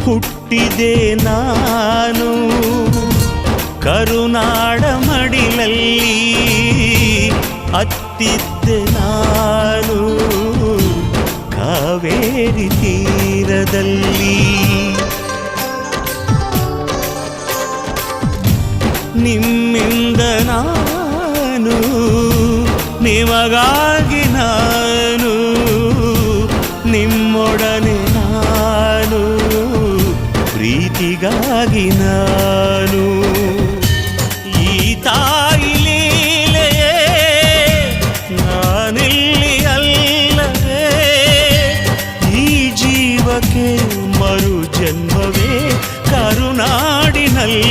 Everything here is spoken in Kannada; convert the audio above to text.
ಹುಟ್ಟಿದೆ ನಾನು ಕರುನಾಡ ಮಡಿಲಲ್ಲಿ, ಅತ್ತಿದ್ದೆ ನಾನು ಕಾವೇರಿ ತೀರದಲ್ಲಿ. ನಿಮ್ಮಿಂದ ನಾನು, ನಿಮಗಾಗಿ ನಾನು, ನಿಮ್ಮೊಡನೆ ನಾನು, ಪ್ರೀತಿಗಾಗಿ ನಾನು. ಈ ತಾಯಿ ಲೀಲೆಯೇ ನಾನಿಲ್ಲಿ ಅಲ್ಲವೇ, ಈ ಜೀವಕ್ಕೆ ಮರು ಜನ್ಮವೇ ಕರುನಾಡಿನಲ್ಲೇ.